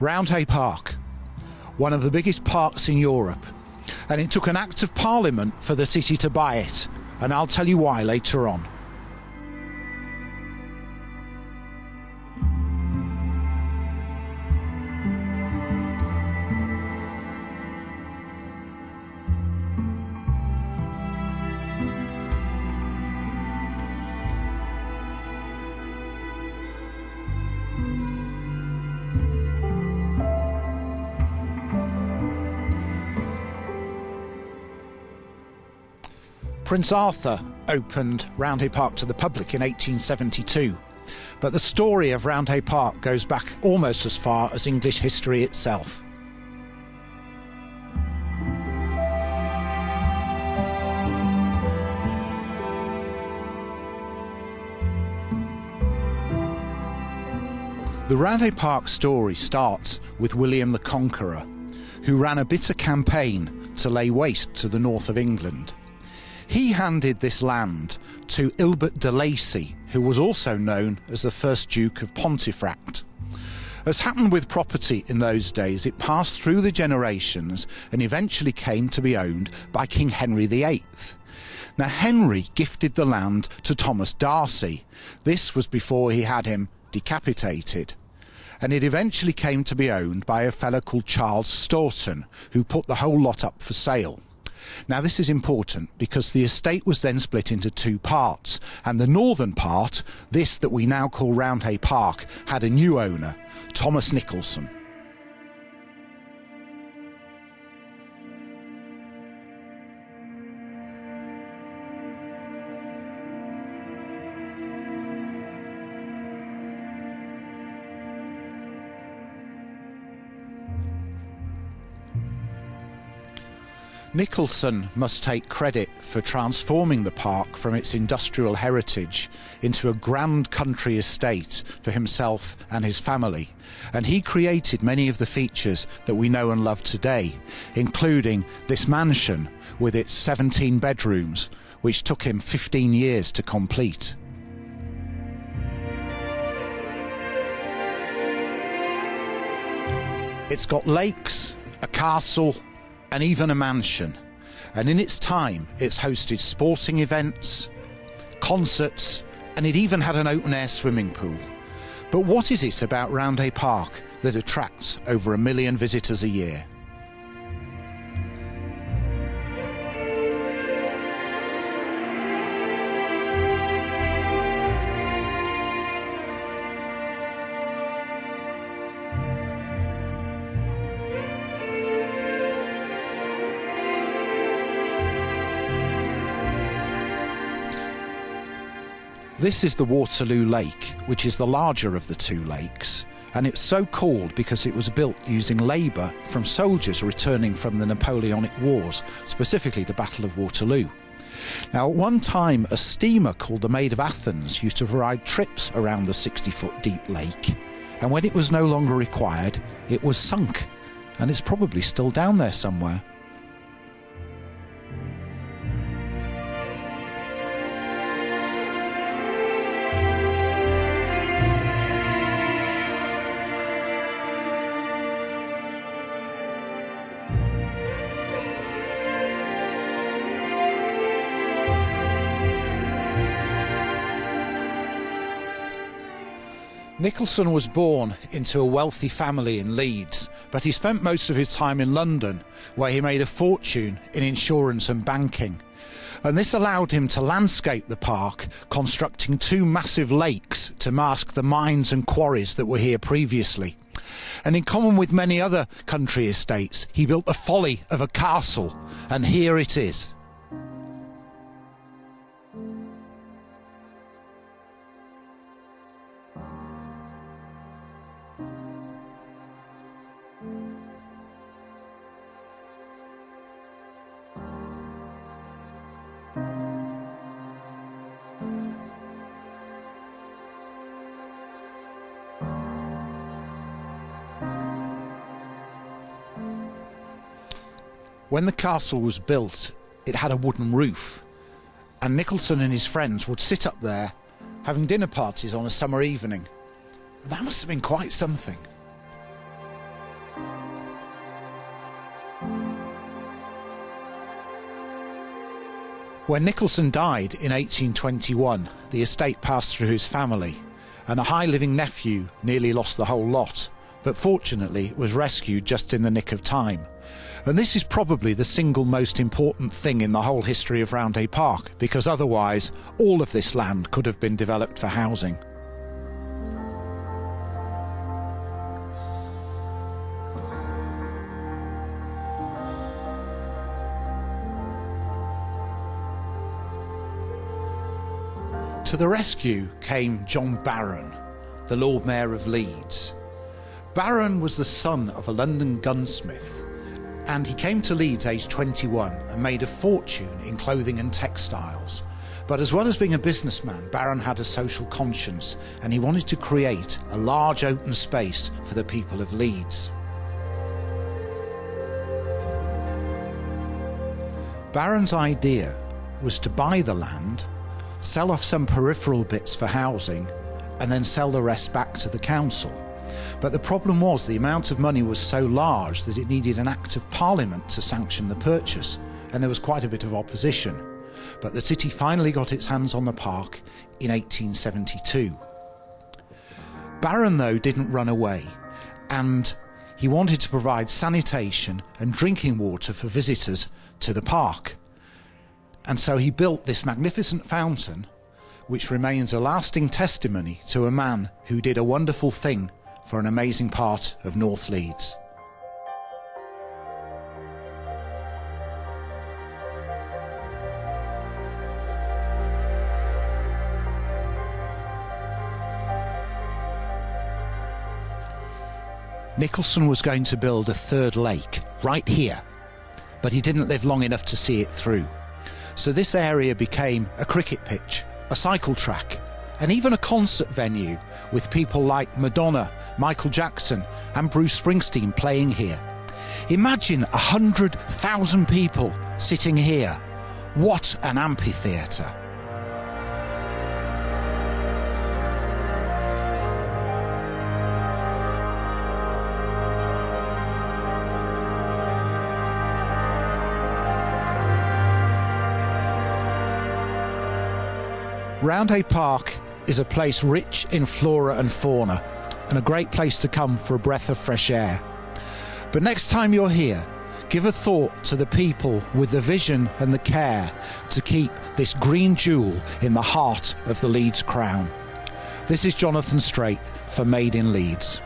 Roundhay Park, one of the biggest parks in Europe, and it took an Act of Parliament for the city to buy it, and I'll tell you why later on. Prince Arthur opened Roundhay Park to the public in 1872, but the story of Roundhay Park goes back almost as far as English history itself. The Roundhay Park story starts with William the Conqueror, who ran a bitter campaign to lay waste to the north of England. He handed this land to Ilbert de Lacy, who was also known as the first Duke of Pontefract. As happened with property in those days, it passed through the generations and eventually came to be owned by King Henry VIII. Now, Henry gifted the land to Thomas Darcy. This was before he had him decapitated. And it eventually came to be owned by a fellow called Charles Staunton, who put the whole lot up for sale. Now, this is important because the estate was then split into two parts, and the northern part, this that we now call Roundhay Park, had a new owner, Thomas Nicholson. Nicholson must take credit for transforming the park from its industrial heritage into a grand country estate for himself and his family, and he created many of the features that we know and love today, including this mansion with its 17 bedrooms, which took him 15 years to complete. It's got lakes, a castle, and even a mansion, and in its time it's hosted sporting events, concerts, and it even had an open-air swimming pool. But what is it about Roundhay Park that attracts over 1 million visitors a year? This is the Waterloo Lake, which is the larger of the two lakes, and it's so called because it was built using labour from soldiers returning from the Napoleonic Wars, specifically the Battle of Waterloo. Now, at one time, a steamer called the Maid of Athens used to provide trips around the 60-foot deep lake, and when it was no longer required, it was sunk, and it's probably still down there somewhere. Nicholson was born into a wealthy family in Leeds, but he spent most of his time in London, where he made a fortune in insurance and banking. And this allowed him to landscape the park, constructing two massive lakes to mask the mines and quarries that were here previously. And in common with many other country estates, he built the folly of a castle, and here it is. When the castle was built, it had a wooden roof, and Nicholson and his friends would sit up there having dinner parties on a summer evening. That must have been quite something. When Nicholson died in 1821, the estate passed through his family, and a high-living nephew nearly lost the whole lot, but fortunately was rescued just in the nick of time. And this is probably the single most important thing in the whole history of Roundhay Park, because otherwise all of this land could have been developed for housing. To the rescue came John Barron, the Lord Mayor of Leeds. Barron was the son of a London gunsmith, and he came to Leeds aged 21 and made a fortune in clothing and textiles. But as well as being a businessman, Barron had a social conscience, and he wanted to create a large open space for the people of Leeds. Barron's idea was to buy the land, sell off some peripheral bits for housing, and then sell the rest back to the council. But the problem was the amount of money was so large that it needed an Act of Parliament to sanction the purchase, and there was quite a bit of opposition. But the city finally got its hands on the park in 1872. Barron, though, didn't run away, and he wanted to provide sanitation and drinking water for visitors to the park. And so he built this magnificent fountain, which remains a lasting testimony to a man who did a wonderful thing for an amazing part of North Leeds. Nicholson was going to build a third lake right here, but he didn't live long enough to see it through. So this area became a cricket pitch, a cycle track, and even a concert venue with people like Madonna, Michael Jackson and Bruce Springsteen playing here. Imagine 100,000 people sitting here. What an amphitheatre! Roundhay Park is a place rich in flora and fauna, and a great place to come for a breath of fresh air. But next time you're here, give a thought to the people with the vision and the care to keep this green jewel in the heart of the Leeds crown. This is Jonathan Straight for Made in Leeds.